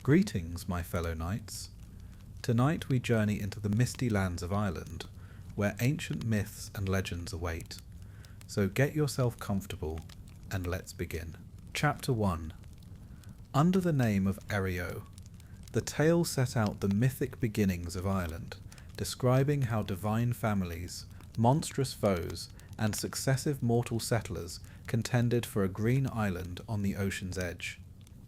Greetings, my fellow knights. Tonight we journey into the misty lands of Ireland, where ancient myths and legends await. So get yourself comfortable, and let's begin. Chapter 1. Under the name of Erio, the tale set out the mythic beginnings of Ireland, describing how divine families, monstrous foes, and successive mortal settlers contended for a green island on the ocean's edge.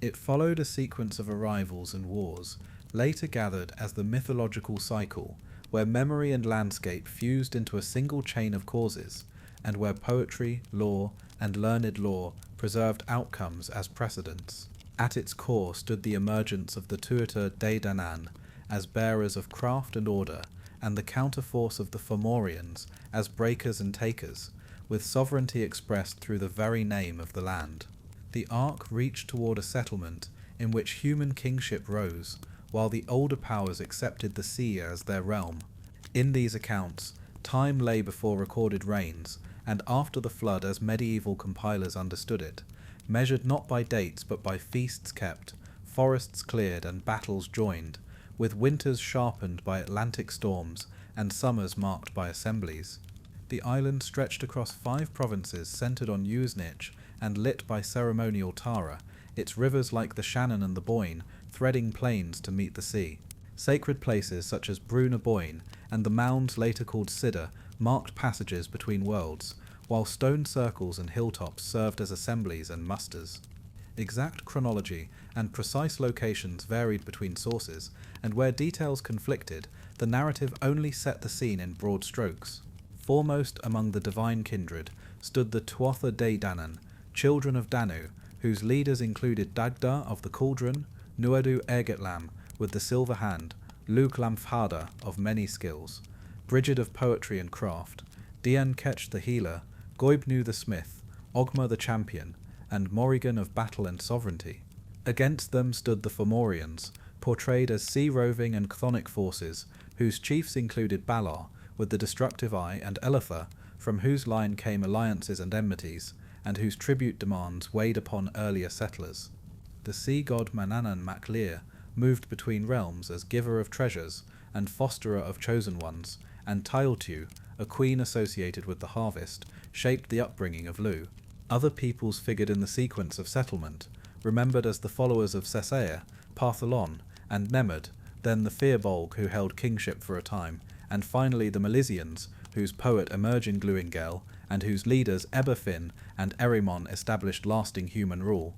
It followed a sequence of arrivals and wars, later gathered as the mythological cycle, where memory and landscape fused into a single chain of causes, and where poetry, law, and learned lore preserved outcomes as precedents. At its core stood the emergence of the Tuatha Dé Danann as bearers of craft and order, and the counterforce of the Fomorians as breakers and takers, with sovereignty expressed through the very name of the land. The arc reached toward a settlement in which human kingship rose, while the older powers accepted the sea as their realm. In these accounts, time lay before recorded reigns, and after the flood as medieval compilers understood it, measured not by dates but by feasts kept, forests cleared and battles joined, with winters sharpened by Atlantic storms and summers marked by assemblies. The island stretched across 5 provinces centred on Uisnech and lit by ceremonial Tara, its rivers like the Shannon and the Boyne, threading plains to meet the sea. Sacred places such as Brú na Bóinne and the mounds later called Sidda marked passages between worlds, while stone circles and hilltops served as assemblies and musters. Exact chronology and precise locations varied between sources, and where details conflicted, the narrative only set the scene in broad strokes. Foremost among the divine kindred stood the Tuatha Dé Danann, Children of Danu, whose leaders included Dagda of the Cauldron, Nuadu Ergetlam with the Silver Hand, Luke Lamphada of many skills, Brigid of poetry and craft, Dian Ketch the healer, Goibnu the smith, Ogma the champion, and Morrigan of battle and sovereignty. Against them stood the Fomorians, portrayed as sea-roving and chthonic forces, whose chiefs included Balor, with the destructive eye, and Eletha, from whose line came alliances and enmities, and whose tribute demands weighed upon earlier settlers. The sea god Manannan mac Lir moved between realms as giver of treasures and fosterer of chosen ones, and Tailtiu, a queen associated with the harvest, shaped the upbringing of Lu. Other peoples figured in the sequence of settlement, remembered as the followers of Sesea, Partholon, and Nemad, then the Firbolg who held kingship for a time, and finally the Milesians, whose poet Emerging Gluingel and whose leaders Eberfin and Erimon established lasting human rule.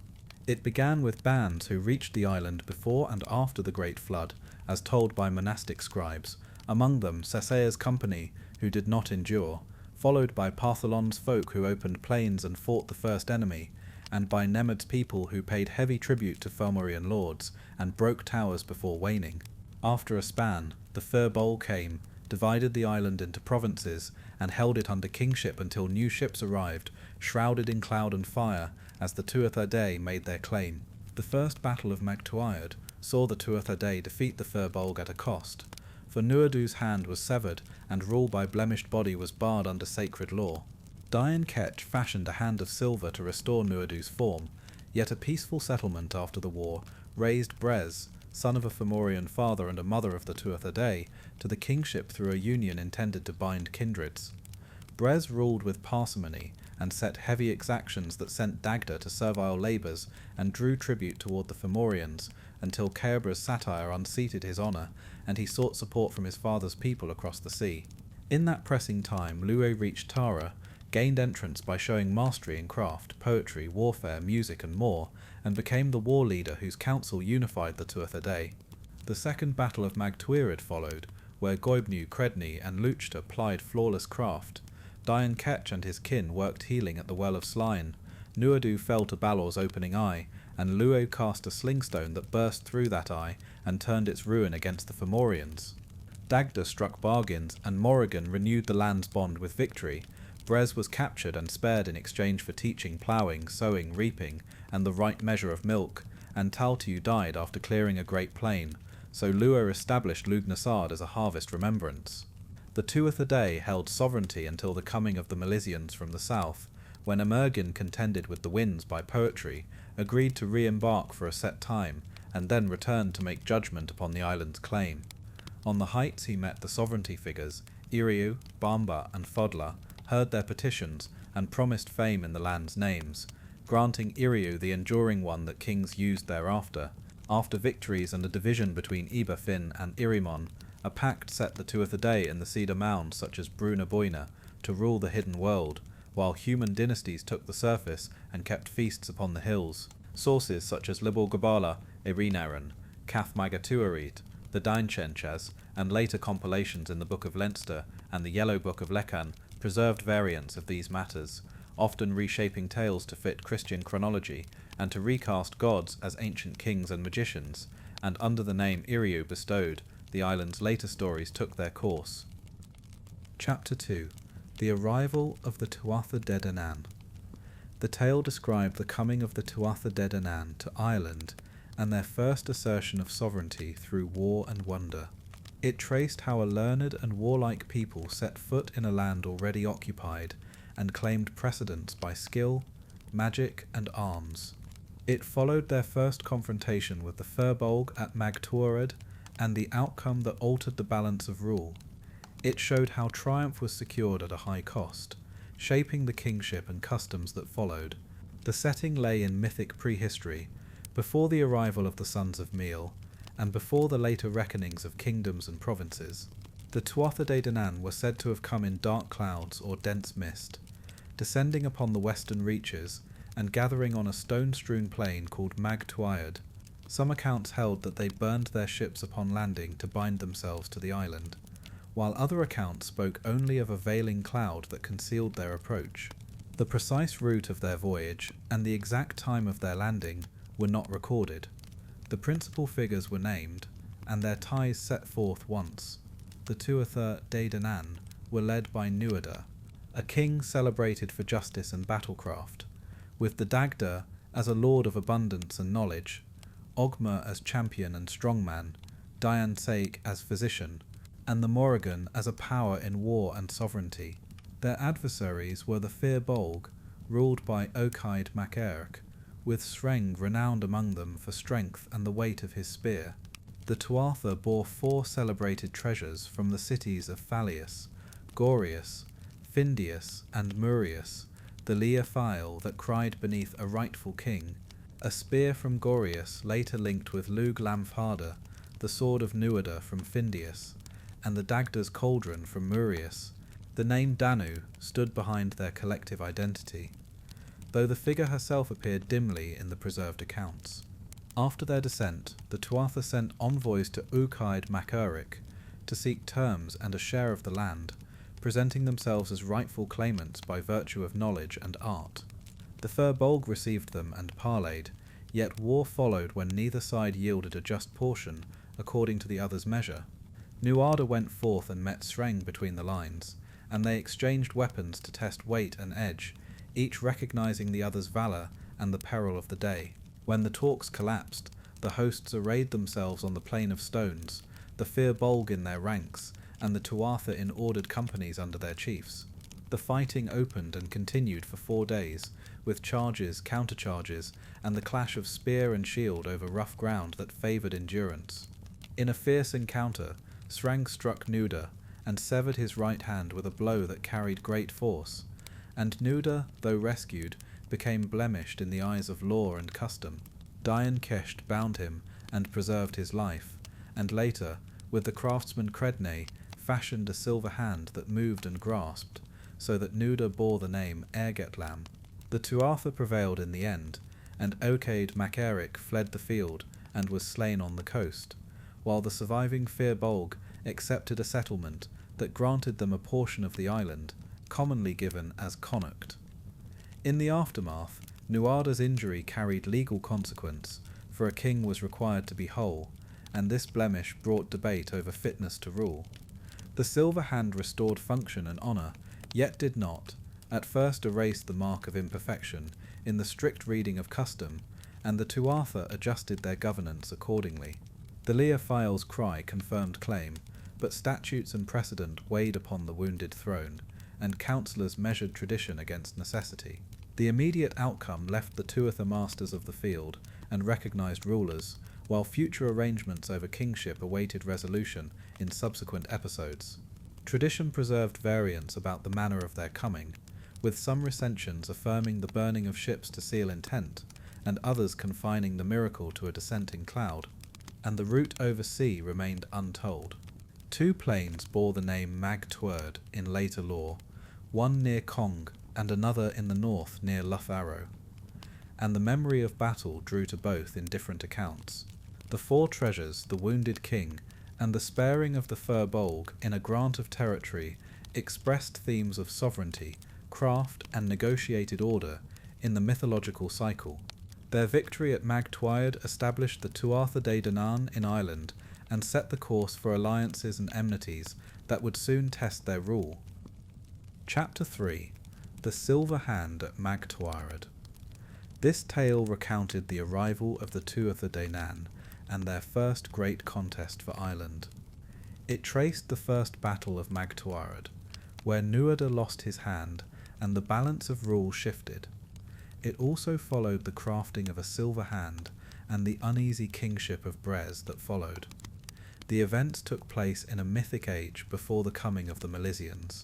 It began with bands who reached the island before and after the Great Flood, as told by monastic scribes, among them Sesea's company, who did not endure, followed by Partholon's folk who opened plains and fought the first enemy, and by Nemad's people who paid heavy tribute to Fomorian lords and broke towers before waning. After a span, the Firbolg came, divided the island into provinces, and held it under kingship until new ships arrived, shrouded in cloud and fire, as the Tuatha Dé made their claim. The first battle of Magtuaid saw the Tuatha Dé defeat the Firbolg at a cost, for Nuadu's hand was severed, and rule by blemished body was barred under sacred law. Dian Ketch fashioned a hand of silver to restore Nuadu's form, yet a peaceful settlement after the war raised Brez, son of a Fomorian father and a mother of the Tuatha Dé, to the kingship through a union intended to bind kindreds. Brez ruled with parsimony, and set heavy exactions that sent Dagda to servile labours and drew tribute toward the Fomorians, until Caebra's satire unseated his honour, and he sought support from his father's people across the sea. In that pressing time, Lue reached Tara, gained entrance by showing mastery in craft, poetry, warfare, music and more, and became the war leader whose council unified the Tuatha Dé. The second battle of Magtuirid followed, where Goibnu, Credni and Luchta plied flawless craft. Dian Ketch and his kin worked healing at the Well of Slyn. Nuadu fell to Balor's opening eye, and Lue cast a slingstone that burst through that eye and turned its ruin against the Fomorians. Dagda struck bargains, and Morrigan renewed the land's bond with victory. Brez was captured and spared in exchange for teaching ploughing, sowing, reaping, and the right measure of milk, and Tailtiu died after clearing a great plain, so Lue established Lugnasad as a harvest remembrance. The Tuatha Dé held sovereignty until the coming of the Milesians from the south, when Emergin contended with the winds by poetry, agreed to re-embark for a set time, and then returned to make judgment upon the island's claim. On the heights he met the sovereignty figures. Iriu, Bamba, and Fodla heard their petitions and promised fame in the land's names, granting Iriu the enduring one that kings used thereafter. After victories and a division between Iba Fin and Irimon, a pact set the Tuatha Dé in the Cedar Mounds such as Bruna Boina to rule the hidden world, while human dynasties took the surface and kept feasts upon the hills. Sources such as Libor Gabala, Erinaran, Cath Magatuarit, the Dainchенchas, and later compilations in the Book of Leinster and the Yellow Book of Lecan preserved variants of these matters, often reshaping tales to fit Christian chronology and to recast gods as ancient kings and magicians, and under the name Iriu bestowed, the island's later stories took their course. Chapter 2. The Arrival of the Tuatha Dé Danann. The tale described the coming of the Tuatha Dé Danann to Ireland and their first assertion of sovereignty through war and wonder. It traced how a learned and warlike people set foot in a land already occupied and claimed precedence by skill, magic, and arms. It followed their first confrontation with the Firbolg at Mag Tuared and the outcome that altered the balance of rule. It showed how triumph was secured at a high cost, shaping the kingship and customs that followed. The setting lay in mythic prehistory, before the arrival of the sons of Miel, and before the later reckonings of kingdoms and provinces. The Tuatha Dé Danann were said to have come in dark clouds or dense mist, descending upon the western reaches and gathering on a stone-strewn plain called Mag Tuared. Some accounts held that they burned their ships upon landing to bind themselves to the island, while other accounts spoke only of a veiling cloud that concealed their approach. The precise route of their voyage and the exact time of their landing were not recorded. The principal figures were named, and their ties set forth once. The Tuatha Dé Danann were led by Nuada, a king celebrated for justice and battlecraft, with the Dagda as a lord of abundance and knowledge, Ogma as champion and strongman, Dian Saik as physician, and the Morrigan as a power in war and sovereignty. Their adversaries were the Firbolg, ruled by Okaid mac Éirc, with Sreng renowned among them for strength and the weight of his spear. The Tuatha bore 4 celebrated treasures from the cities of Fallius, Gorius, Findius, and Murius, the Lir file that cried beneath a rightful king, a spear from Gorius later linked with Lug Lamfharda, the sword of Nuada from Findius, and the Dagda's cauldron from Murius. The name Danu stood behind their collective identity, though the figure herself appeared dimly in the preserved accounts. After their descent, the Tuatha sent envoys to Okaid mac Éirc to seek terms and a share of the land, presenting themselves as rightful claimants by virtue of knowledge and art. The Firbolg received them and parleyed, yet war followed when neither side yielded a just portion according to the other's measure. Nuada went forth and met Sreng between the lines, and they exchanged weapons to test weight and edge, each recognizing the other's valour and the peril of the day. When the talks collapsed, the hosts arrayed themselves on the plain of stones, the Firbolg in their ranks, and the Tuatha in ordered companies under their chiefs. The fighting opened and continued for 4 days, with charges, countercharges, and the clash of spear and shield over rough ground that favoured endurance. In a fierce encounter, Sreng struck Nuada, and severed his right hand with a blow that carried great force, and Nuada, though rescued, became blemished in the eyes of law and custom. Dian Kesht bound him and preserved his life, and later, with the craftsman Credne, fashioned a silver hand that moved and grasped, so that Nuada bore the name Ergetlam. The Tuatha prevailed in the end, and Okaid mac Éirc fled the field and was slain on the coast, while the surviving Firbolg accepted a settlement that granted them a portion of the island, commonly given as Connacht. In the aftermath, Nuada's injury carried legal consequence, for a king was required to be whole, and this blemish brought debate over fitness to rule. The silver hand restored function and honour, yet did not, at first erase the mark of imperfection in the strict reading of custom, and the Tuatha adjusted their governance accordingly. The Lir file's cry confirmed claim, but statutes and precedent weighed upon the wounded throne, and councillors measured tradition against necessity. The immediate outcome left the Tuatha masters of the field and recognised rulers, while future arrangements over kingship awaited resolution in subsequent episodes. Tradition preserved variants about the manner of their coming, with some recensions affirming the burning of ships to seal intent, and others confining the miracle to a dissenting cloud, and the route over sea remained untold. 2 plains bore the name Mag Tuatha in later lore, one near Cong and another in the north near Lough Arrow, and the memory of battle drew to both in different accounts. The 4 treasures, the wounded king, and the sparing of the Fir Bolg in a grant of territory expressed themes of sovereignty, craft, and negotiated order in the mythological cycle. Their victory at Mag Tuatha established the Tuatha Dé Danann in Ireland and set the course for alliances and enmities that would soon test their rule. Chapter 3. The Silver Hand at Mag Tuatha. This tale recounted the arrival of the Tuatha Dé Danann and their first great contest for Ireland. It traced the first battle of Mag Tuatha, where Nuada lost his hand and the balance of rule shifted. It also followed the crafting of a silver hand and the uneasy kingship of Brez that followed. The events took place in a mythic age before the coming of the Milesians.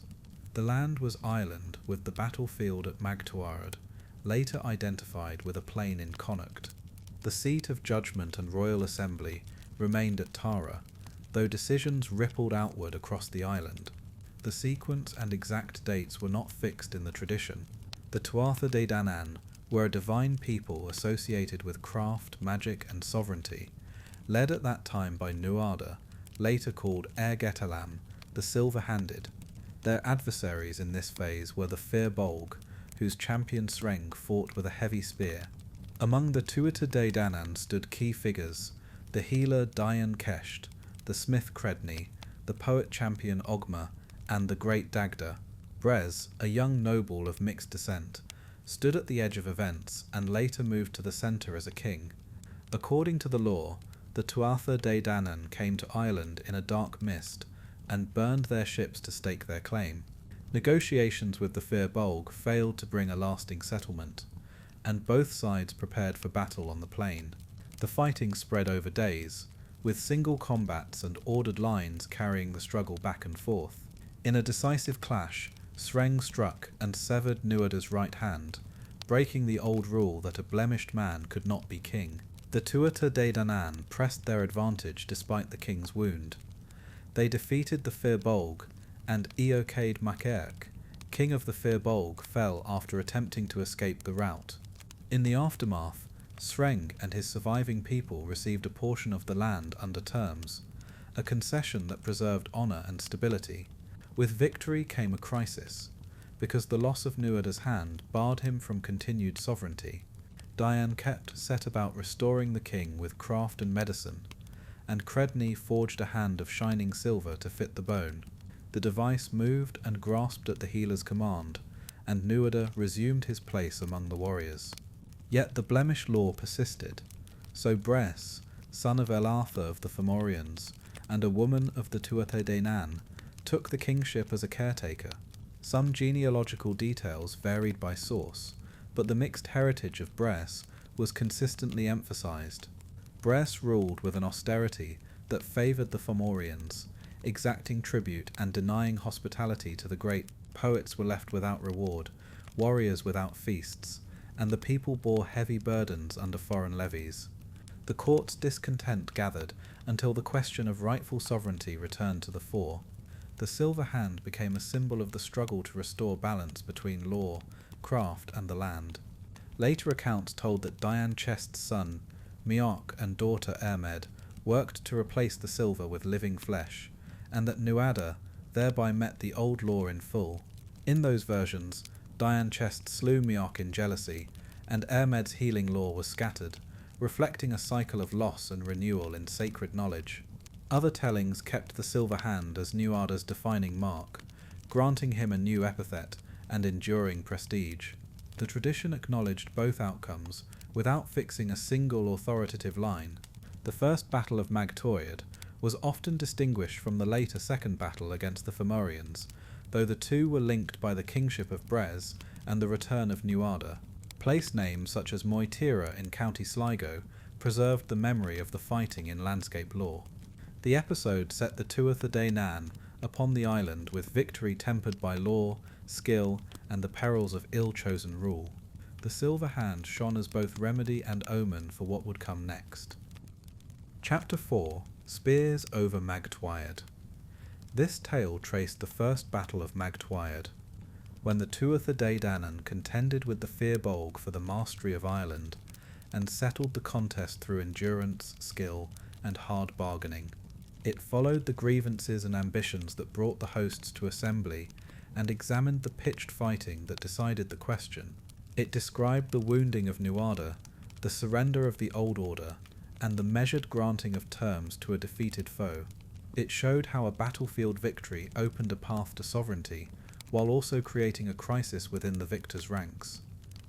The land was Ireland, with the battlefield at Mag Tuatha, later identified with a plain in Connacht. The seat of judgment and royal assembly remained at Tara, though decisions rippled outward across the island. The sequence and exact dates were not fixed in the tradition. The Tuatha Dé Danann were a divine people associated with craft, magic, and sovereignty, led at that time by Nuada, later called Air-Getalam, the Silver-Handed. Their adversaries in this phase were the Fir Bolg, whose champion Sreng fought with a heavy spear. Among the Tuatha Dé Danann stood key figures: the healer Dian Kesht, the smith Credni, the poet champion Ogma, and the great Dagda. Brez, a young noble of mixed descent, stood at the edge of events and later moved to the centre as a king. According to the lore, the Tuatha Dé Danann came to Ireland in a dark mist and burned their ships to stake their claim. Negotiations with the Fir Bolg failed to bring a lasting settlement, and both sides prepared for battle on the plain. The fighting spread over days, with single combats and ordered lines carrying the struggle back and forth. In a decisive clash, Sreng struck and severed Nuada's right hand, breaking the old rule that a blemished man could not be king. The Tuatha Dé Danann pressed their advantage despite the king's wound. They defeated the Fir Bolg, and Eochaid Mac Éirc, king of the Fir Bolg, fell after attempting to escape the rout. In the aftermath, Sreng and his surviving people received a portion of the land under terms, a concession that preserved honour and stability. With victory came a crisis, because the loss of Nuada's hand barred him from continued sovereignty. Dian Kesht set about restoring the king with craft and medicine, and Credni forged a hand of shining silver to fit the bone. The device moved and grasped at the healer's command, and Nuada resumed his place among the warriors. Yet the blemish law persisted, so Brez, son of Elartha of the Fomorians, and a woman of the Tuatha Dé Danann, took the kingship as a caretaker. Some genealogical details varied by source, but the mixed heritage of Brez was consistently emphasized. Brez ruled with an austerity that favored the Fomorians, exacting tribute and denying hospitality to the great. Poets were left without reward, warriors without feasts, and the people bore heavy burdens under foreign levies. The court's discontent gathered until the question of rightful sovereignty returned to the fore. The silver hand became a symbol of the struggle to restore balance between law, craft, and the land. Later accounts told that Dian Kest's son, Miach, and daughter Ermed worked to replace the silver with living flesh, and that Nuada thereby met the old law in full. In those versions, Dian Kest slew Miach in jealousy, and Ermed's healing law was scattered, reflecting a cycle of loss and renewal in sacred knowledge. Other tellings kept the silver hand as Nuada's defining mark, granting him a new epithet and enduring prestige. The tradition acknowledged both outcomes without fixing a single authoritative line. The first battle of Mag Tuatha was often distinguished from the later second battle against the Fomorians, though the two were linked by the kingship of Brez and the return of Nuada. Place names such as Moytira in County Sligo preserved the memory of the fighting in landscape lore. The episode set the Tuatha Dé Danann upon the island with victory tempered by law, skill, and the perils of ill-chosen rule. The Silver Hand shone as both remedy and omen for what would come next. Chapter 4. Spears over Mag Tuatha. This tale traced the first battle of Mag Tuatha, when the Tuatha Dé Danann contended with the Fir Bolg for the mastery of Ireland, and settled the contest through endurance, skill, and hard bargaining. It followed the grievances and ambitions that brought the hosts to assembly, and examined the pitched fighting that decided the question. It described the wounding of Nuada, the surrender of the Old Order, and the measured granting of terms to a defeated foe. It showed how a battlefield victory opened a path to sovereignty, while also creating a crisis within the victor's ranks.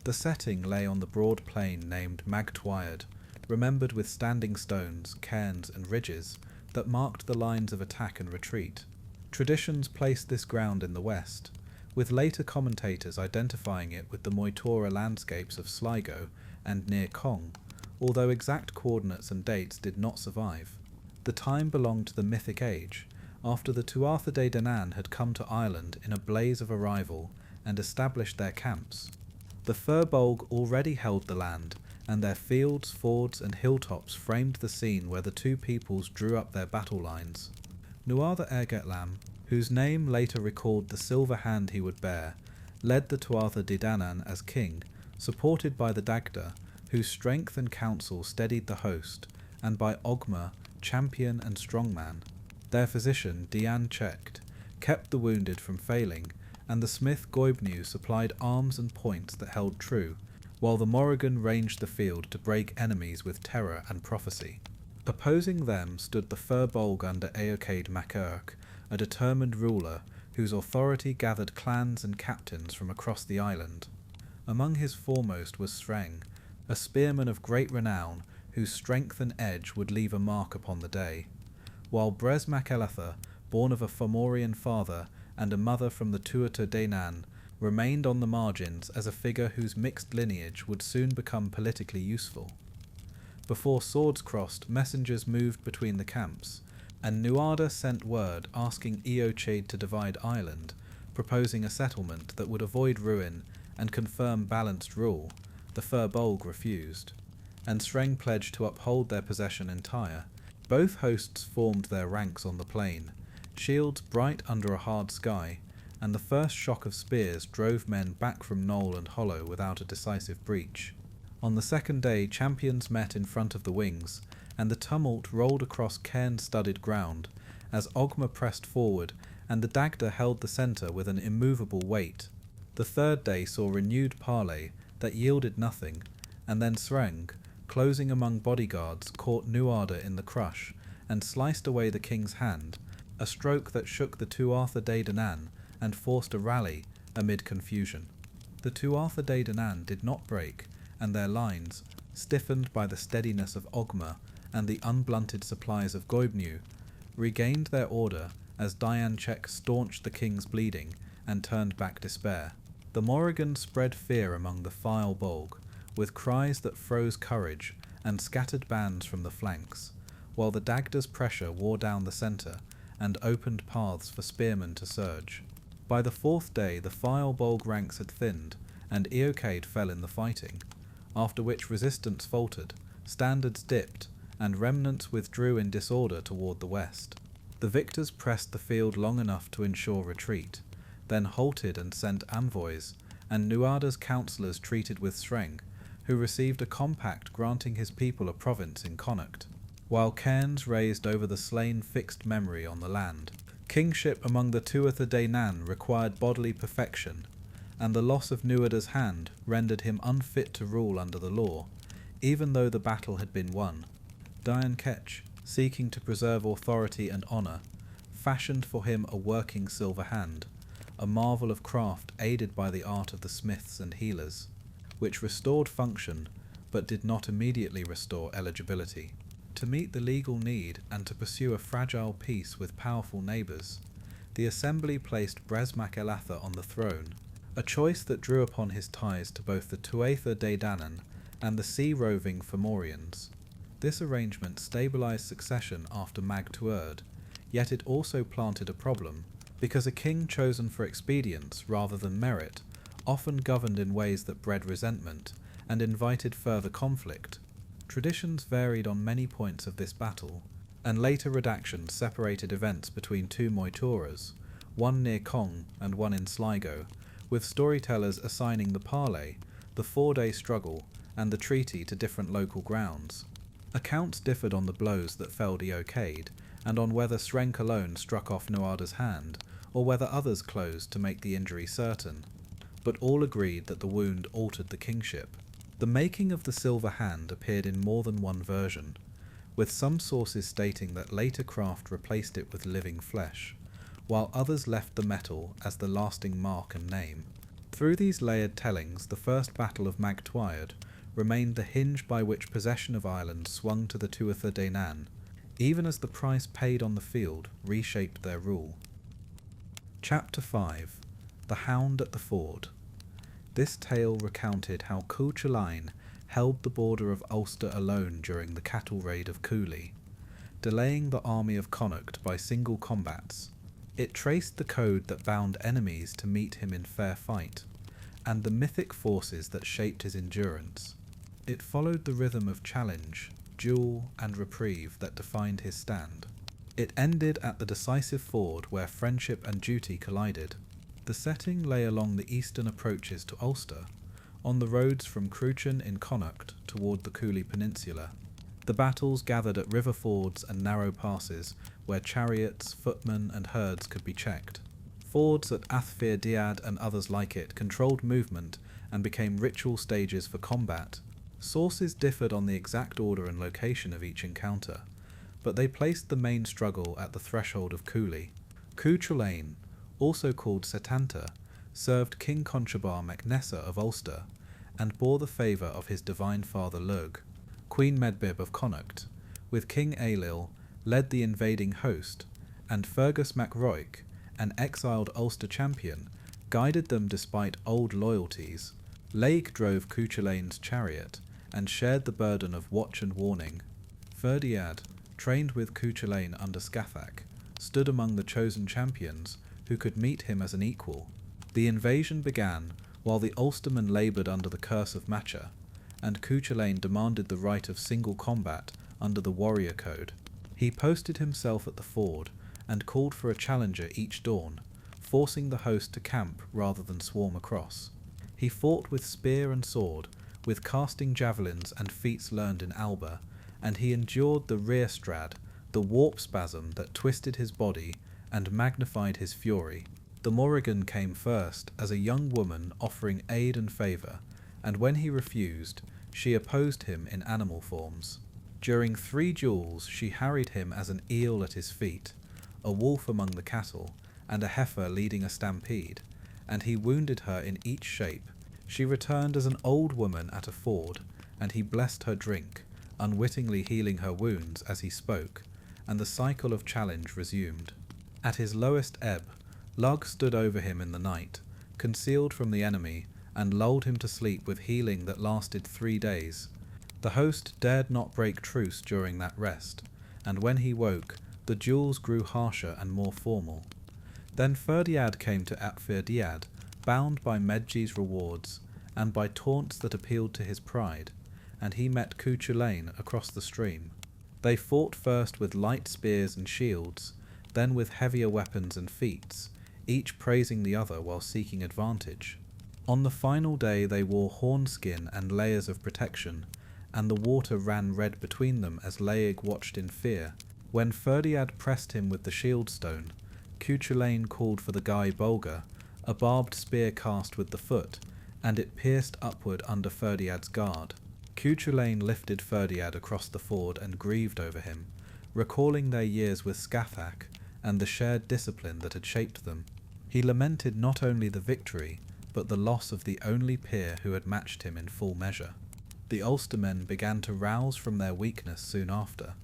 The setting lay on the broad plain named Mag Tuatha, remembered with standing stones, cairns, and ridges that marked the lines of attack and retreat. Traditions placed this ground in the west, with later commentators identifying it with the Moitora landscapes of Sligo and near Cong, although exact coordinates and dates did not survive. The time belonged to the Mythic Age, after the Tuatha Dé Danann had come to Ireland in a blaze of arrival and established their camps. The Fir Bolg already held the land, and their fields, fords, and hilltops framed the scene where the two peoples drew up their battle lines. Nuada Ergetlam, whose name later recalled the silver hand he would bear, led the Tuatha Dé Danann as king, supported by the Dagda, whose strength and counsel steadied the host, and by Ogma, champion and strongman. Their physician, Dian Checht, kept the wounded from failing, and the smith Goibniu supplied arms and points that held true, while the Morrigan ranged the field to break enemies with terror and prophecy. Opposing them stood the Fir Bolg under Eochaid MacEirc, a determined ruler whose authority gathered clans and captains from across the island. Among his foremost was Sreng, a spearman of great renown whose strength and edge would leave a mark upon the day, while Bres mac Elatha, born of a Fomorian father and a mother from the Tuatha Dé Danann, remained on the margins as a figure whose mixed lineage would soon become politically useful. Before swords crossed, messengers moved between the camps, and Nuada sent word asking Eochaid to divide Ireland, proposing a settlement that would avoid ruin and confirm balanced rule. The Fir Bolg refused, and Sreng pledged to uphold their possession entire. Both hosts formed their ranks on the plain, shields bright under a hard sky, and the first shock of spears drove men back from knoll and hollow without a decisive breach. On the second day champions met in front of the wings, and the tumult rolled across cairn-studded ground, as Ogma pressed forward, and the Dagda held the centre with an immovable weight. The third day saw renewed parley that yielded nothing, and then Sreng, closing among bodyguards, caught Nuada in the crush, and sliced away the king's hand, a stroke that shook the Tuatha Dé Danann and forced a rally amid confusion. The Tuatha Dé Danann did not break, and their lines, stiffened by the steadiness of Ogma and the unblunted supplies of Goibniu, regained their order as Dian Checht staunched the king's bleeding and turned back despair. The Morrigan spread fear among the Fir Bolg, with cries that froze courage and scattered bands from the flanks, while the Dagda's pressure wore down the centre and opened paths for spearmen to surge. By the fourth day the Fir Bolg ranks had thinned, and Eochaid fell in the fighting, after which resistance faltered, standards dipped, and remnants withdrew in disorder toward the west. The victors pressed the field long enough to ensure retreat, then halted and sent envoys, and Nuada's councillors treated with Sreng, who received a compact granting his people a province in Connacht, while cairns raised over the slain fixed memory on the land. Kingship among the Tuatha Dé Danann required bodily perfection, and the loss of Nuada's hand rendered him unfit to rule under the law, even though the battle had been won. Dian Checht, seeking to preserve authority and honour, fashioned for him a working silver hand, a marvel of craft aided by the art of the smiths and healers, which restored function but did not immediately restore eligibility. To meet the legal need and to pursue a fragile peace with powerful neighbours, the assembly placed Bres mac Elatha on the throne, a choice that drew upon his ties to both the Tuatha Dé Danann and the sea-roving Fomorians. This arrangement stabilised succession after Mag Tuatha, yet it also planted a problem, because a king chosen for expedience rather than merit often governed in ways that bred resentment and invited further conflict. Traditions varied on many points of this battle, and later redactions separated events between two moituras, one near Cong and one in Sligo, with storytellers assigning the parley, the 4-day struggle, and the treaty to different local grounds. Accounts differed on the blows that felled Eochaid, and on whether Srenc alone struck off Nuada's hand, or whether others closed to make the injury certain. But all agreed that the wound altered the kingship. The making of the silver hand appeared in more than one version, with some sources stating that later craft replaced it with living flesh, while others left the metal as the lasting mark and name. Through these layered tellings, the first battle of Mag Tuatha remained the hinge by which possession of Ireland swung to the Tuatha Dé Danann, even as the price paid on the field reshaped their rule. Chapter 5. The Hound at the Ford. This tale recounted how Cú Chulainn held the border of Ulster alone during the cattle raid of Cooley, delaying the army of Connacht by single combats. It traced the code that bound enemies to meet him in fair fight, and the mythic forces that shaped his endurance. It followed the rhythm of challenge, duel, and reprieve that defined his stand. It ended at the decisive ford where friendship and duty collided. The setting lay along the eastern approaches to Ulster, on the roads from Cú Chulainn in Connacht toward the Cooley Peninsula. The battles gathered at river fords and narrow passes where chariots, footmen, and herds could be checked. Fords at Athfir Diad and others like it controlled movement and became ritual stages for combat. Sources differed on the exact order and location of each encounter, but they placed the main struggle at the threshold of Cooley. Cú Chulainn, also called Setanta, served King Conchobar MacNessa of Ulster, and bore the favour of his divine father Lug. Queen Medbib of Connacht, with King Ailill, led the invading host, and Fergus MacRoich, an exiled Ulster champion, guided them despite old loyalties. Laig drove Cú Chulainn's chariot, and shared the burden of watch and warning. Ferdiad, trained with Cú Chulainn under Scathach, stood among the chosen champions who could meet him as an equal. The invasion began while the Ulstermen laboured under the curse of Macha, and Cú Chulainn demanded the right of single combat under the warrior code. He posted himself at the ford and called for a challenger each dawn, forcing the host to camp rather than swarm across. He fought with spear and sword, with casting javelins and feats learned in Alba, and he endured the rear strad, the warp spasm that twisted his body and magnified his fury. The Morrigan came first as a young woman offering aid and favour, and when he refused, she opposed him in animal forms. During 3 duels she harried him as an eel at his feet, a wolf among the cattle, and a heifer leading a stampede, and he wounded her in each shape. She returned as an old woman at a ford, and he blessed her drink, unwittingly healing her wounds as he spoke, and the cycle of challenge resumed. At his lowest ebb, Lug stood over him in the night, concealed from the enemy, and lulled him to sleep with healing that lasted 3 days. The host dared not break truce during that rest, and when he woke, the duels grew harsher and more formal. Then Ferdiad came to Athfir Diad, bound by Medji's rewards, and by taunts that appealed to his pride, and he met Cú Chulainn across the stream. They fought first with light spears and shields, then with heavier weapons and feats, each praising the other while seeking advantage. On the final day they wore hornskin and layers of protection, and the water ran red between them as Laig watched in fear. When Ferdiad pressed him with the shield stone, Cú Chulainn called for the Gai Bolga, a barbed spear cast with the foot, and it pierced upward under Ferdiad's guard. Cú Chulainn lifted Ferdiad across the ford and grieved over him, recalling their years with Scathach and the shared discipline that had shaped them. He lamented not only the victory, but the loss of the only peer who had matched him in full measure. The Ulstermen began to rouse from their weakness soon after,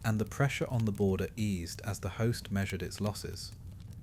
and the pressure on the border eased as the host measured its losses.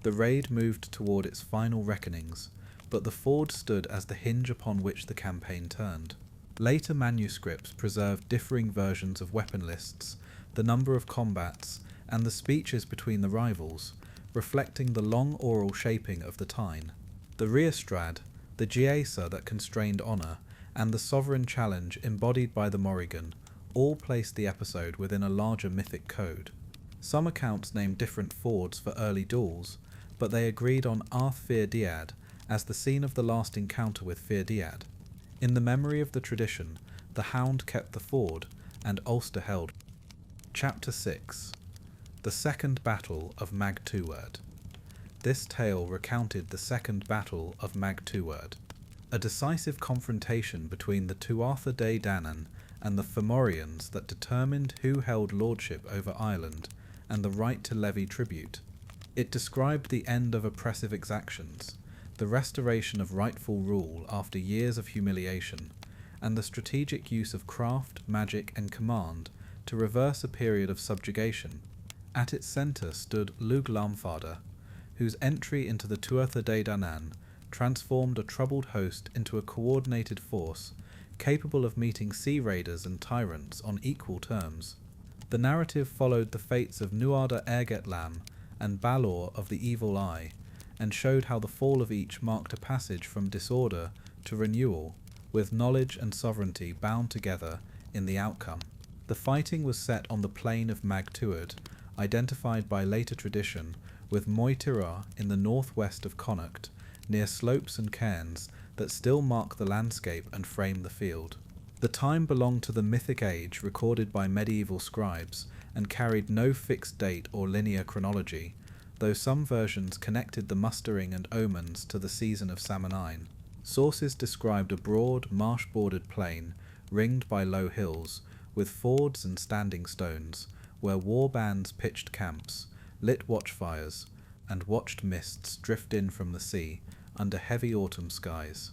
The raid moved toward its final reckonings, but the ford stood as the hinge upon which the campaign turned. Later manuscripts preserved differing versions of weapon lists, the number of combats, and the speeches between the rivals, reflecting the long oral shaping of the Tyne. The Rheastrad, the Giesa that constrained honour, and the sovereign challenge embodied by the Morrigan all placed the episode within a larger mythic code. Some accounts named different fords for early duels, but they agreed on Arth Fir Diad as the scene of the last encounter with Fir Diad. In the memory of the tradition, the Hound kept the ford, and Ulster held. Chapter 6. The Second Battle of Mag Tuatha. This tale recounted the Second Battle of Mag Tuatha, a decisive confrontation between the Tuatha Dé Danann and the Fomorians that determined who held lordship over Ireland and the right to levy tribute. It described the end of oppressive exactions, the restoration of rightful rule after years of humiliation, and the strategic use of craft, magic, and command to reverse a period of subjugation. At its centre stood Lug Lamfada, whose entry into the Tuatha Dé Danann transformed a troubled host into a coordinated force capable of meeting sea raiders and tyrants on equal terms. The narrative followed the fates of Nuada Ergetlam and Balor of the Evil Eye, and showed how the fall of each marked a passage from disorder to renewal, with knowledge and sovereignty bound together in the outcome. The fighting was set on the plain of Mag Tuatha, identified by later tradition with Moytira in the northwest of Connacht, near slopes and cairns that still mark the landscape and frame the field. The time belonged to the mythic age recorded by medieval scribes and carried no fixed date or linear chronology, though some versions connected the mustering and omens to the season of Samhain. Sources described a broad, marsh-bordered plain ringed by low hills, with fords and standing stones, where war bands pitched camps, lit watchfires, and watched mists drift in from the sea under heavy autumn skies.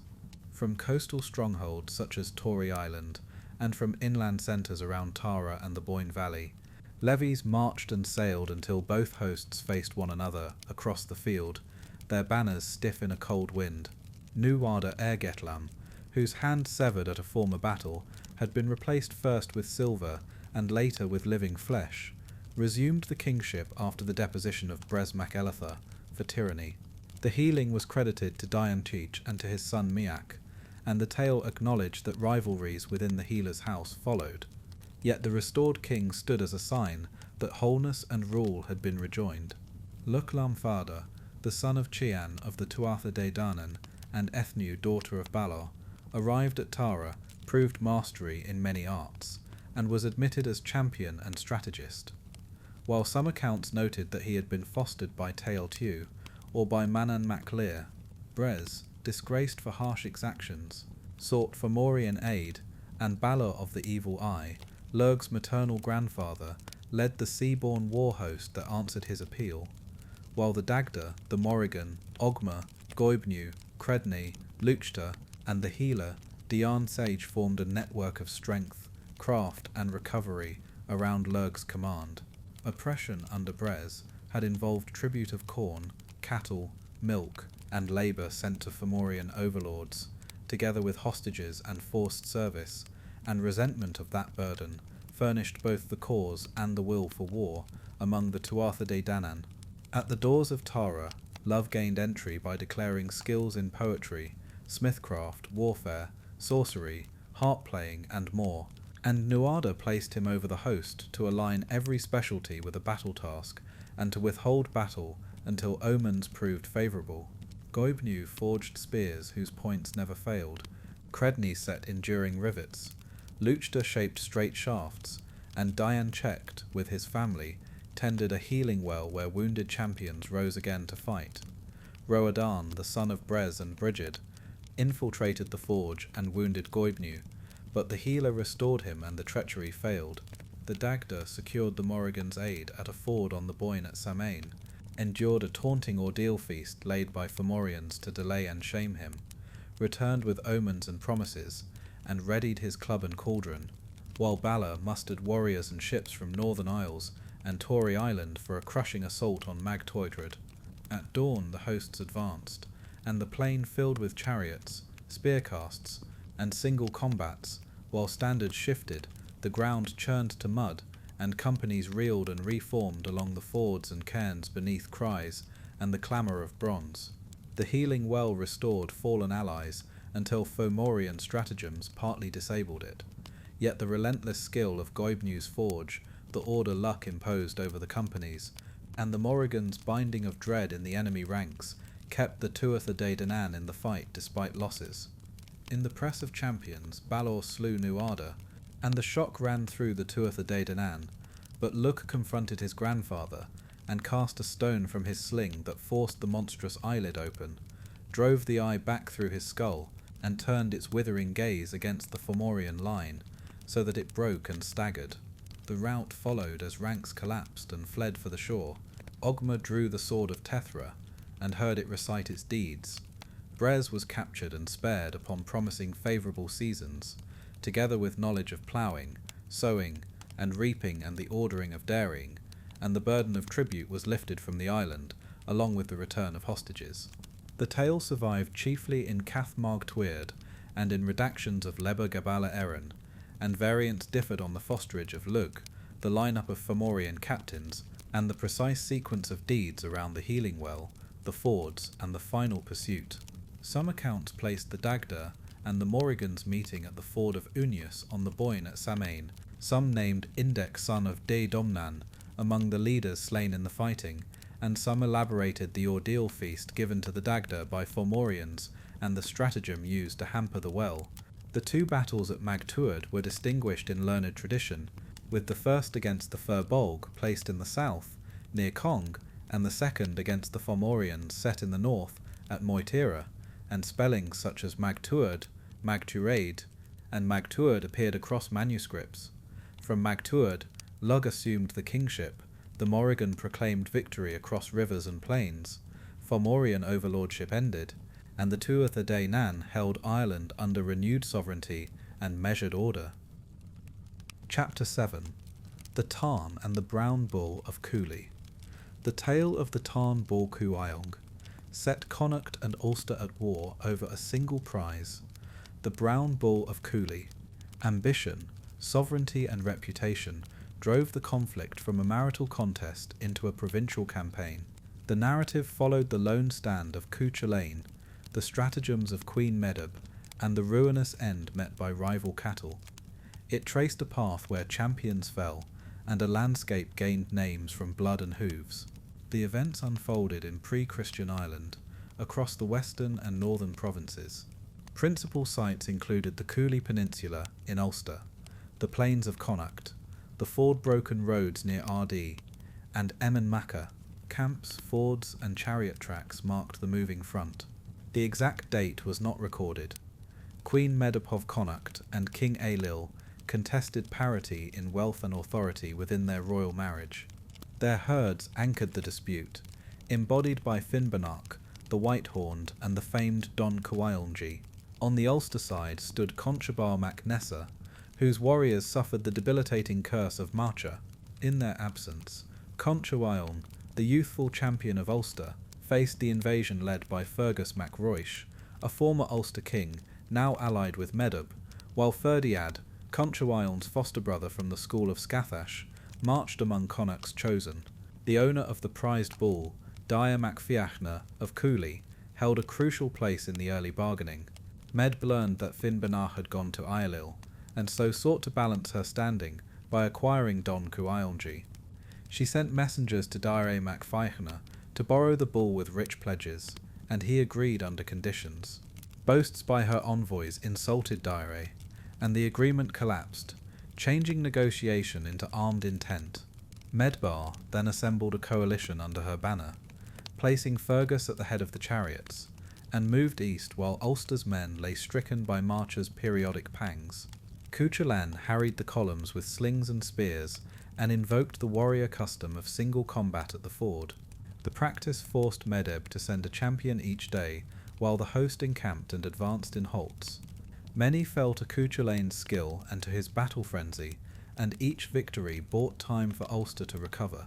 From coastal strongholds such as Tory Island, and from inland centres around Tara and the Boyne Valley, levies marched and sailed until both hosts faced one another across the field, their banners stiff in a cold wind. Nuada Ergetlam, whose hand severed at a former battle had been replaced first with silver and later with living flesh, resumed the kingship after the deposition of Bres mac Eletha for tyranny. The healing was credited to Dian Teach and to his son Miach, and the tale acknowledged that rivalries within the healer's house followed. Yet the restored king stood as a sign that wholeness and rule had been rejoined. Lug Lamfada, the son of Chian of the Tuatha Dé Danann and Ethnu, daughter of Balor, arrived at Tara, proved mastery in many arts, and was admitted as champion and strategist. While some accounts noted that he had been fostered by Tael Tew or by Manan mac Lir, Bres, disgraced for harsh exactions, sought Fomorian aid, and Balor of the Evil Eye, Lurg's maternal grandfather, led the sea-born war host that answered his appeal, while the Dagda, the Morrigan, Ogma, Goibnu, Credney, Luchta, and the healer, Dian Sage formed a network of strength, craft, and recovery around Lurg's command. Oppression under Bres had involved tribute of corn, cattle, milk, and labour sent to Fomorian overlords, together with hostages and forced service, and resentment of that burden furnished both the cause and the will for war among the Tuatha Dé Danann. At the doors of Tara, Love gained entry by declaring skills in poetry, smithcraft, warfare, sorcery, harp-playing, and more, and Nuada placed him over the host to align every specialty with a battle task, and to withhold battle until omens proved favourable. Goibnu forged spears whose points never failed, Credney set enduring rivets, Luchta shaped straight shafts, and Dian Checht, with his family, tended a healing well where wounded champions rose again to fight. Roadan, the son of Bres and Brigid, infiltrated the forge and wounded Goibnu, but the healer restored him and the treachery failed. The Dagda secured the Morrigan's aid at a ford on the Boyne at Samain, endured a taunting ordeal feast laid by Fomorians to delay and shame him, returned with omens and promises, and readied his club and cauldron, while Balor mustered warriors and ships from Northern Isles and Tory Island for a crushing assault on Mag Tuatha. At dawn the hosts advanced, and the plain filled with chariots, spear casts, and single combats, While standards shifted, the ground churned to mud, and companies reeled and reformed along the fords and cairns beneath cries and the clamour of bronze. The healing well restored fallen allies until Fomorian stratagems partly disabled it. Yet the relentless skill of Goibnew's forge, the order luck imposed over the companies, and the Morrigan's binding of dread in the enemy ranks kept the Tuatha Dé Danann in the fight despite losses. In the press of champions, Balor slew Nuada, and the shock ran through the Tuatha Dé Danann, but Luk confronted his grandfather and cast a stone from his sling that forced the monstrous eyelid open, drove the eye back through his skull, and turned its withering gaze against the Fomorian line, so that it broke and staggered. The rout followed as ranks collapsed and fled for the shore. Ogma drew the sword of Tethra, and heard it recite its deeds. Brez was captured and spared upon promising favourable seasons, together with knowledge of ploughing, sowing, and reaping and the ordering of dairying, and the burden of tribute was lifted from the island, along with the return of hostages. The tale survived chiefly in Cathmarg Tuired and in redactions of Lebba Gabala Erin, and variants differed on the fosterage of Lug, the lineup of Fomorian captains, and the precise sequence of deeds around the healing well, the fords, and the final pursuit. Some accounts placed the Dagda and the Morrigans meeting at the ford of Unius on the Boyne at Samain, some named Indec son of Dé Domnan among the leaders slain in the fighting, and some elaborated the ordeal feast given to the Dagda by Fomorians and the stratagem used to hamper the well. The two battles at Magtuad were distinguished in learned tradition, with the first against the Fir Bolg placed in the south, near Cong, and the second against the Fomorians set in the north, at Moitira, and spellings such as Magtuad, Magturaid, and Magtuad appeared across manuscripts. From Magtuad, Lug assumed the kingship, the Morrigan proclaimed victory across rivers and plains, Fomorian overlordship ended, and the Tuatha Dé Danann held Ireland under renewed sovereignty and measured order. Chapter 7. The Tarn and the Brown Bull of Cooley. The tale of the Tarn Bull Cuailnge set Connacht and Ulster at war over a single prize, the Brown Bull of Cooley. Ambition, sovereignty and reputation drove the conflict from a marital contest into a provincial campaign. The narrative followed the lone stand of Cú Chulainn, the stratagems of Queen Medb, and the ruinous end met by rival cattle. It traced a path where champions fell, and a landscape gained names from blood and hooves. The events unfolded in pre-Christian Ireland, across the western and northern provinces. Principal sites included the Cooley Peninsula in Ulster, the plains of Connacht, the ford-broken roads near Ardee, and Emmenmacha. Camps, fords, and chariot tracks marked the moving front. The exact date was not recorded. Queen Medb of Connacht and King Ailill contested parity in wealth and authority within their royal marriage. Their herds anchored the dispute, embodied by Finnbernach, the White-Horned, and the famed Don Cuailnge. On the Ulster side stood Conchobar mac Nessa, whose warriors suffered the debilitating curse of Marcha. In their absence, Conch Chulainn, the youthful champion of Ulster, faced the invasion led by Fergus mac Roish, a former Ulster king, now allied with Medb, while Ferdiad, Conch Chulainn's foster brother from the school of Scathash, marched among Connacht's chosen. The owner of the prized bull, Daya mac Fiachna of Cooley, held a crucial place in the early bargaining. Medb learned that Finnbernach had gone to Ailill, and so sought to balance her standing by acquiring Don Cuailnge. She sent messengers to Daya mac Fiachna to borrow the bull with rich pledges, and he agreed under conditions. Boasts by her envoys insulted Daya, and the agreement collapsed, changing negotiation into armed intent. Medbar then assembled a coalition under her banner, placing Fergus at the head of the chariots, and moved east while Ulster's men lay stricken by Marcha's periodic pangs. Cú Chulainn harried the columns with slings and spears, and invoked the warrior custom of single combat at the ford. The practice forced Medb to send a champion each day, while the host encamped and advanced in halts. Many fell to Cú Chulainn's skill and to his battle frenzy, and each victory bought time for Ulster to recover.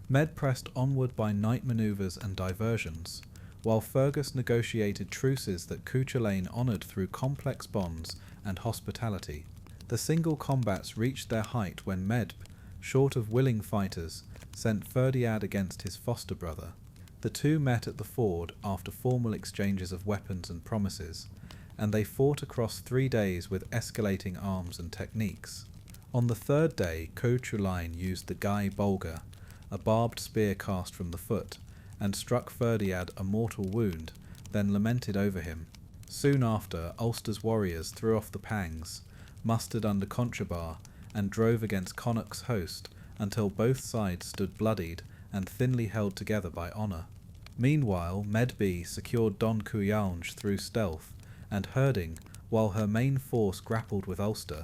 Medb pressed onward by night manoeuvres and diversions, while Fergus negotiated truces that Cú Chulainn honoured through complex bonds and hospitality. The single combats reached their height when Medb, short of willing fighters, sent Ferdiad against his foster brother. The two met at the ford after formal exchanges of weapons and promises, and they fought across 3 days with escalating arms and techniques. On the third day, Cú Chulainn used the Gai Bolga, a barbed spear cast from the foot, and struck Ferdiad a mortal wound, then lamented over him. Soon after, Ulster's warriors threw off the pangs, mustered under Conchobar, and drove against Connacht's host until both sides stood bloodied and thinly held together by honour. Meanwhile, Medb secured Don Cúailnge through stealth and herding, while her main force grappled with Ulster.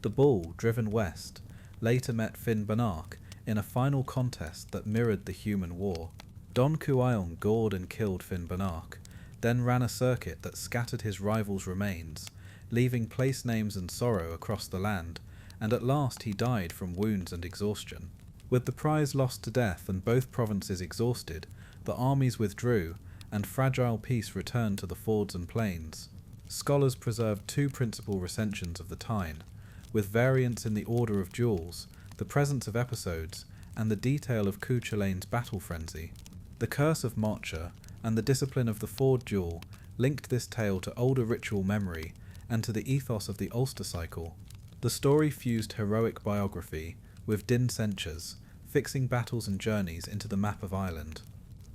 The bull, driven west, later met Finn Banach in a final contest that mirrored the human war. Don Cúailnge gored and killed Finn Banach, then ran a circuit that scattered his rival's remains, leaving place names and sorrow across the land, and at last he died from wounds and exhaustion. With the prize lost to death and both provinces exhausted, the armies withdrew, and fragile peace returned to the fords and plains. Scholars preserved 2 principal recensions of the Tyne, with variants in the order of duels, the presence of episodes, and the detail of Cú Chulainn's battle frenzy. The curse of Marcha and the discipline of the ford duel linked this tale to older ritual memory and to the ethos of the Ulster cycle. The story fused heroic biography with din censures, fixing battles and journeys into the map of Ireland.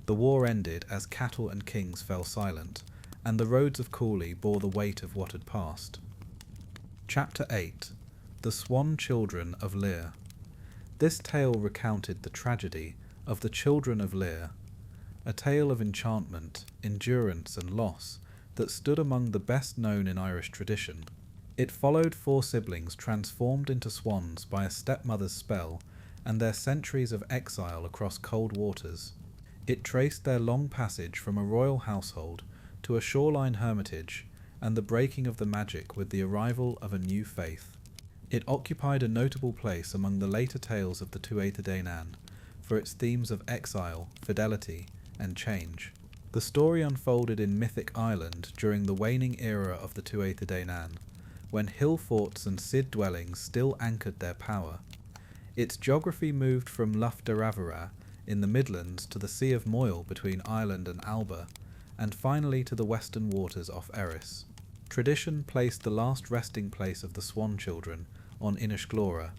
The war ended as cattle and kings fell silent, and the roads of Cooley bore the weight of what had passed. Chapter 8. The Swan Children of Lir. This tale recounted the tragedy of the Children of Lir, a tale of enchantment, endurance and loss that stood among the best known in Irish tradition. It followed 4 siblings transformed into swans by a stepmother's spell and their centuries of exile across cold waters. It traced their long passage from a royal household to a shoreline hermitage and the breaking of the magic with the arrival of a new faith. It occupied a notable place among the later tales of the Tuatha Dé Danann for its themes of exile, fidelity, and change. The story unfolded in mythic Ireland during the waning era of the Tuatha Dé Danann, when hill forts and Sid dwellings still anchored their power. Its geography moved from Lough Derravera in the Midlands to the Sea of Moyle between Ireland and Alba, and finally to the western waters off Erris. Tradition placed the last resting place of the Swan Children on Inishglora,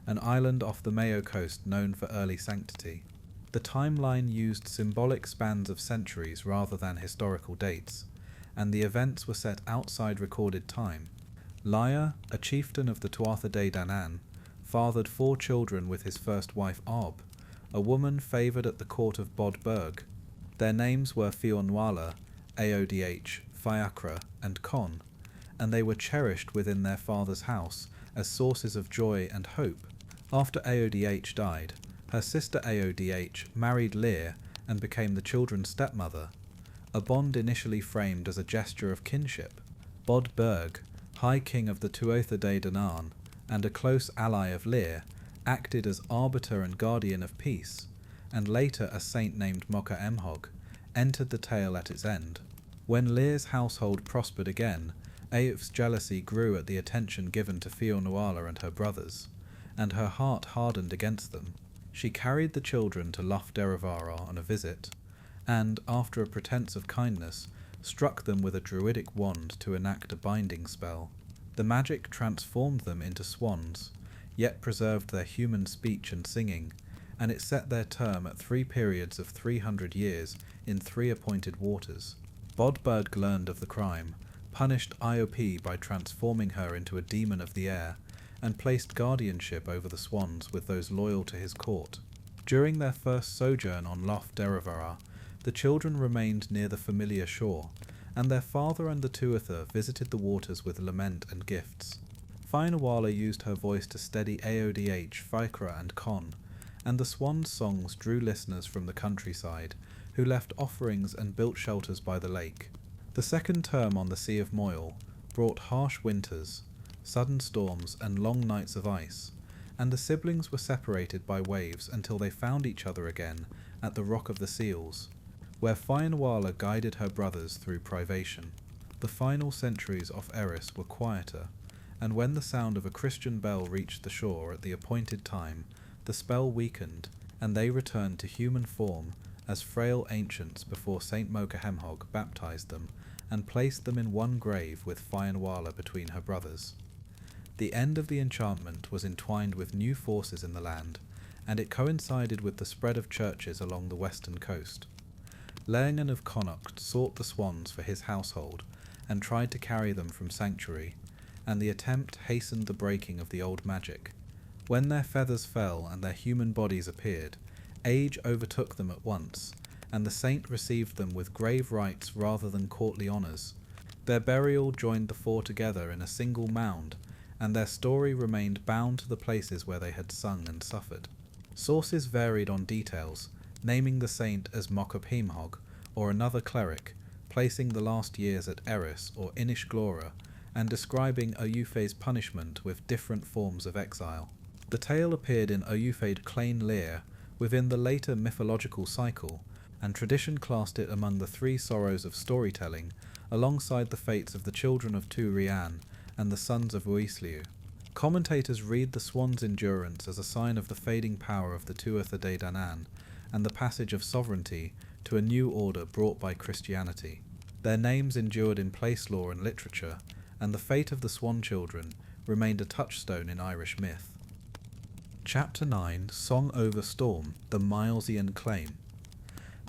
an island off the Mayo coast known for early sanctity. The timeline used symbolic spans of centuries rather than historical dates, and the events were set outside recorded time. Lir, a chieftain of the Tuatha Dé Danann, fathered 4 children with his first wife Ob, a woman favoured at the court of Bodburg. Their names were Fionnuala, Aodh, Fiachra, and Con, and they were cherished within their father's house as sources of joy and hope. After Aodh died, her sister Aodh married Lir and became the children's stepmother, a bond initially framed as a gesture of kinship. Bodburg, High King of the Tuatha Dé Danann and a close ally of Lir, acted as arbiter and guardian of peace, and later a saint named Mocha Emhog entered the tale at its end. When Lir's household prospered again, Éowth's jealousy grew at the attention given to Fionnuala and her brothers, and her heart hardened against them. She carried the children to Lough Derravara on a visit, and, after a pretence of kindness, struck them with a druidic wand to enact a binding spell. The magic transformed them into swans, yet preserved their human speech and singing, and it set their term at 3 periods of 300 years in 3 appointed waters. Bodburg learned of the crime, punished Iop by transforming her into a demon of the air, and placed guardianship over the swans with those loyal to his court. During their first sojourn on Lough Derravara, the children remained near the familiar shore, and their father and the Tuatha visited the waters with lament and gifts. Fionnuala used her voice to steady Aodh, Fiachra, and Con, and the swans' songs drew listeners from the countryside, who left offerings and built shelters by the lake. The second term on the Sea of Moyle brought harsh winters, sudden storms, and long nights of ice, and the siblings were separated by waves until they found each other again at the Rock of the Seals, where Fionnuala guided her brothers through privation. The final centuries off Erris were quieter, and when the sound of a Christian bell reached the shore at the appointed time, the spell weakened, and they returned to human form as frail ancients before St. Mokahemhog baptized them and placed them in one grave with Fianwala between her brothers. The end of the enchantment was entwined with new forces in the land, and it coincided with the spread of churches along the western coast. Leangan of Connacht sought the swans for his household, and tried to carry them from sanctuary, and the attempt hastened the breaking of the old magic. When their feathers fell and their human bodies appeared, age overtook them at once, and the saint received them with grave rites rather than courtly honours. Their burial joined the four together in a single mound, and their story remained bound to the places where they had sung and suffered. Sources varied on details, naming the saint as Mokahemhog, or another cleric, placing the last years at Eris or Inish Glora, and describing Oyufe's punishment with different forms of exile. The tale appeared in Oyufe'd Children of Lir within the later mythological cycle, and tradition classed it among the three sorrows of storytelling, alongside the fates of the children of Tuatha Dé Danann and the sons of Uisliu. Commentators read the swan's endurance as a sign of the fading power of the Tuatha Dé Danann, and the passage of sovereignty to a new order brought by Christianity. Their names endured in place lore and literature, and the fate of the swan children remained a touchstone in Irish myth. Chapter 9, Song Over Storm, the Milesian Claim.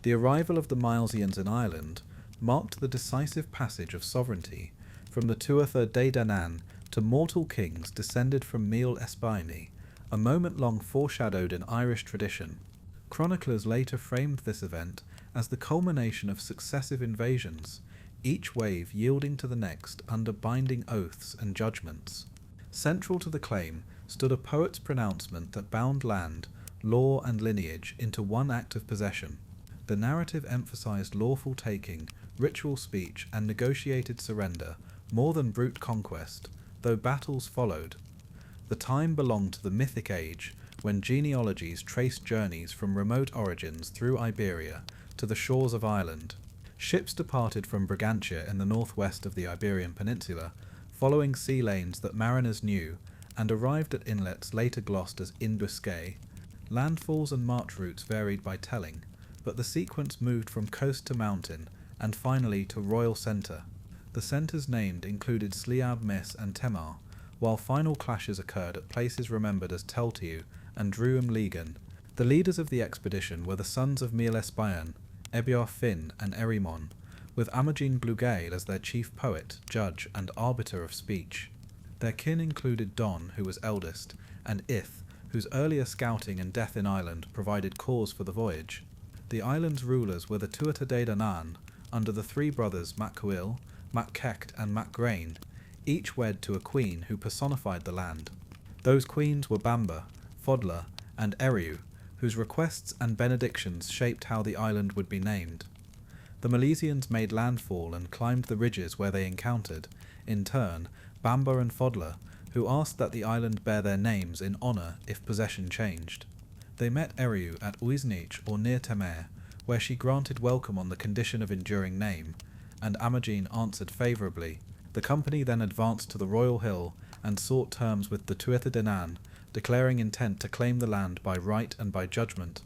The arrival of the Milesians in Ireland marked the decisive passage of sovereignty from the Tuatha Dé Danann to mortal kings descended from Míl Espaini, a moment long foreshadowed in Irish tradition. Chroniclers later framed this event as the culmination of successive invasions, each wave yielding to the next under binding oaths and judgments. Central to the claim stood a poet's pronouncement that bound land, law and lineage into one act of possession. The narrative emphasized lawful taking, ritual speech and negotiated surrender more than brute conquest, though battles followed. The time belonged to the mythic age, when genealogies traced journeys from remote origins through Iberia to the shores of Ireland. Ships departed from Brigantia in the northwest of the Iberian Peninsula, following sea lanes that mariners knew, and arrived at inlets later glossed as in Biscay. Landfalls and march routes varied by telling, but the sequence moved from coast to mountain, and finally to royal centre. The centres named included Sliab Mis and Temar, while final clashes occurred at places remembered as Teltiu and Druim Legan. The leaders of the expedition were the sons of Míl Espain, Ebiar Finn and Erimon, with Amagine Blugale as their chief poet, judge and arbiter of speech. Their kin included Don, who was eldest, and Ith, whose earlier scouting and death in Ireland provided cause for the voyage. The island's rulers were the Tuatha Dé Danann, under the three brothers Mac Cúil, Mac Cecht and Mac Grain, each wed to a queen who personified the land. Those queens were Bamba, Fodla, and Eriu, whose requests and benedictions shaped how the island would be named. The Milesians made landfall and climbed the ridges where they encountered, in turn, Bamba and Fodla, who asked that the island bear their names in honour if possession changed. They met Eriu at Uisnich or near Temer, where she granted welcome on the condition of enduring name, and Amagine answered favourably. The company then advanced to the royal hill and sought terms with the Tuatha Dé Danann, declaring intent to claim the land by right and by judgment.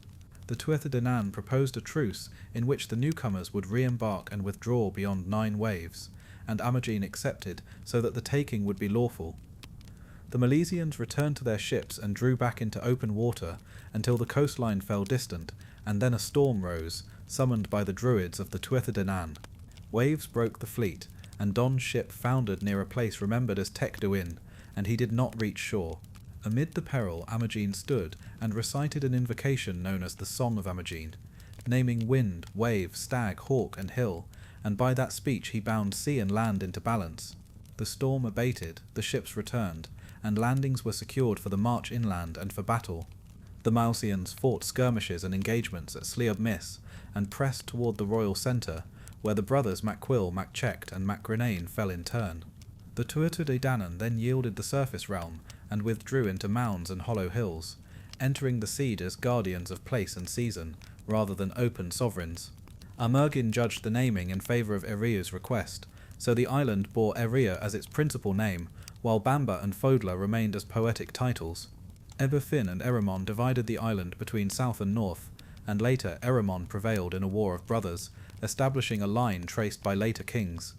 The Tuatha Dé Danann proposed a truce in which the newcomers would re-embark and withdraw beyond 9 waves, and Amagine accepted so that the taking would be lawful. The Milesians returned to their ships and drew back into open water until the coastline fell distant, and then a storm rose, summoned by the druids of the Tuatha Dé Danann. Waves broke the fleet, and Don's ship foundered near a place remembered as Tech Duin, and he did not reach shore. Amid the peril, Amagine stood and recited an invocation known as the Song of Amagine, naming wind, wave, stag, hawk, and hill, and by that speech he bound sea and land into balance. The storm abated, the ships returned, and landings were secured for the march inland and for battle. The Milesians fought skirmishes and engagements at Sliab Mis, and pressed toward the royal centre, where the brothers Mac Cúil, Mac Cecht, and Mac Grain fell in turn. The Tuatha Dé Danann then yielded the surface realm, and withdrew into mounds and hollow hills, entering the Seed as guardians of place and season, rather than open sovereigns. Amergin judged the naming in favour of Eriu's request, so the island bore Eria as its principal name, while Bamba and Fodla remained as poetic titles. Eberfin and Erimon divided the island between south and north, and later Erimon prevailed in a war of brothers, establishing a line traced by later kings.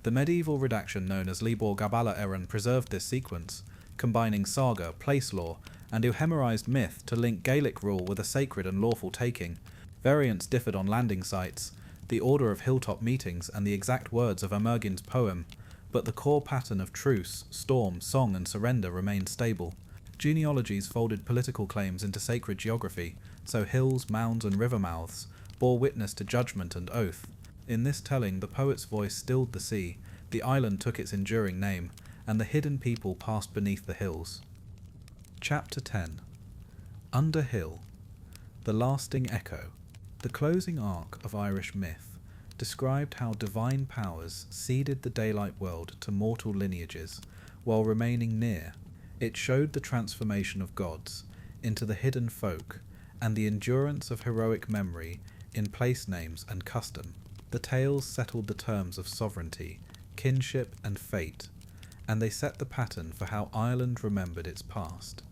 The medieval redaction known as Libor Gabala Erin preserved this sequence, combining saga, place lore, and euhemerized myth to link Gaelic rule with a sacred and lawful taking. Variants differed on landing sites, the order of hilltop meetings, and the exact words of Amergin's poem, but the core pattern of truce, storm, song, and surrender remained stable. Genealogies folded political claims into sacred geography, so hills, mounds, and river mouths bore witness to judgment and oath. In this telling, the poet's voice stilled the sea, the island took its enduring name, and the hidden people passed beneath the hills. Chapter 10. Under Hill. The Lasting Echo. The closing arc of Irish myth described how divine powers seeded the daylight world to mortal lineages while remaining near. It showed the transformation of gods into the hidden folk and the endurance of heroic memory in place names and custom. The tales settled the terms of sovereignty, kinship, and fate, and they set the pattern for how Ireland remembered its past.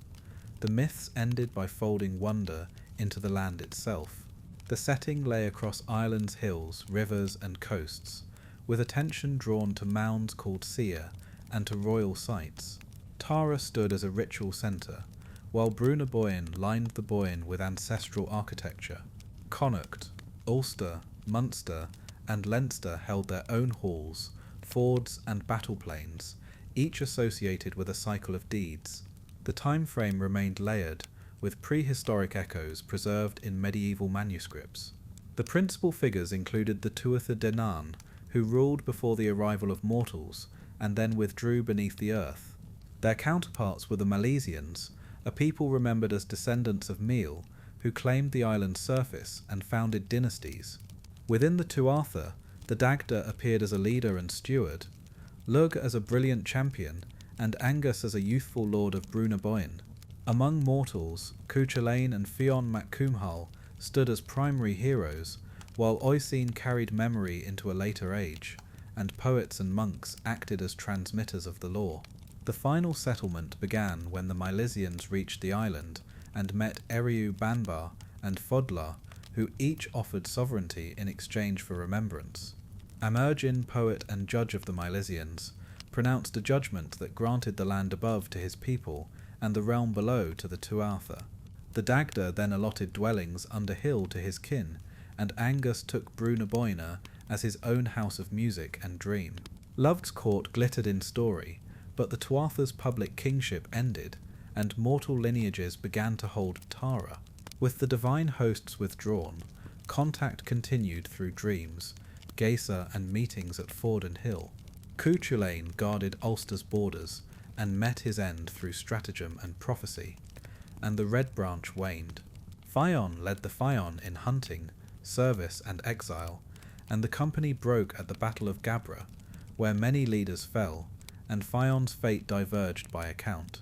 The myths ended by folding wonder into the land itself. The setting lay across Ireland's hills, rivers, and coasts, with attention drawn to mounds called Seer and to royal sites. Tara stood as a ritual centre, while Brúna Boinn lined the Boyne with ancestral architecture. Connacht, Ulster, Munster, and Leinster held their own halls, fords, and battle plains, each associated with a cycle of deeds. The time frame remained layered, with prehistoric echoes preserved in medieval manuscripts. The principal figures included the Tuatha Dé Danann, who ruled before the arrival of mortals, and then withdrew beneath the earth. Their counterparts were the Milesians, a people remembered as descendants of Miel, who claimed the island's surface and founded dynasties. Within the Tuatha, the Dagda appeared as a leader and steward, Lug as a brilliant champion, and Angus as a youthful lord of Brúna Boinn. Among mortals, Cú Chulainn and Fionn mac Cumhal stood as primary heroes, while Oisin carried memory into a later age, and poets and monks acted as transmitters of the law. The final settlement began when the Milesians reached the island and met Eriu Banbar and Fodla, who each offered sovereignty in exchange for remembrance. Amergin, poet and judge of the Milesians, pronounced a judgment that granted the land above to his people and the realm below to the Tuatha. The Dagda then allotted dwellings under hill to his kin, and Angus took Brúna Boinn as his own house of music and dream. Love's court glittered in story, but the Tuatha's public kingship ended, and mortal lineages began to hold Tara. With the divine hosts withdrawn, contact continued through dreams, geasa, and meetings at ford and hill. Cú Chulainn guarded Ulster's borders, and met his end through stratagem and prophecy, and the Red Branch waned. Fionn led the Fionn in hunting, service, and exile, and the company broke at the Battle of Gabra, where many leaders fell, and Fionn's fate diverged by account.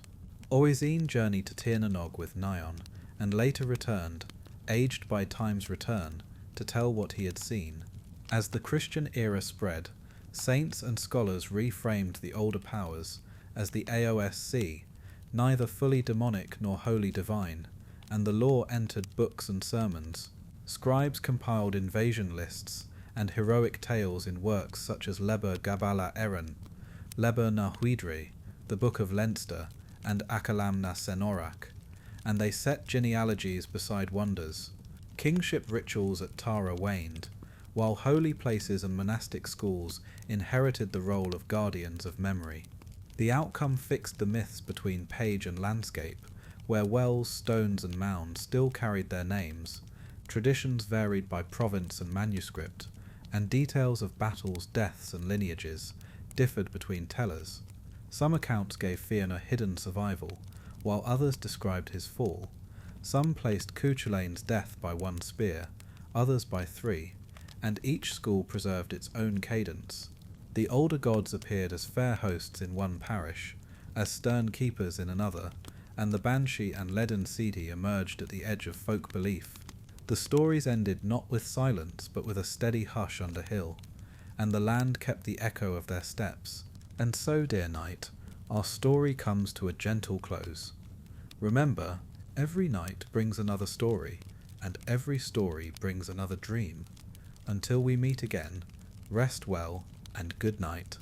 Oisin journeyed to Tir na Nog with Nion, and later returned, aged by time's return, to tell what he had seen. As the Christian era spread, saints and scholars reframed the older powers as the Aosc, neither fully demonic nor wholly divine, and the law entered books and sermons. Scribes compiled invasion lists and heroic tales in works such as Leber Gabala Erin, Leber na Huidre, the Book of Leinster, and Akalam na Senorak, and they set genealogies beside wonders. Kingship rituals at Tara waned, while holy places and monastic schools inherited the role of guardians of memory. The outcome fixed the myths between page and landscape, where wells, stones, and mounds still carried their names. Traditions varied by province and manuscript, and details of battles, deaths, and lineages differed between tellers. Some accounts gave Fionn a hidden survival, while others described his fall. Some placed Cú Chulainn's death by one spear, others by three, and each school preserved its own cadence. The older gods appeared as fair hosts in one parish, as stern keepers in another, and the Banshee and Leaden Seedy emerged at the edge of folk belief. The stories ended not with silence, but with a steady hush under hill, and the land kept the echo of their steps. And so, dear knight, our story comes to a gentle close. Remember, every night brings another story, and every story brings another dream. Until we meet again, rest well and good night.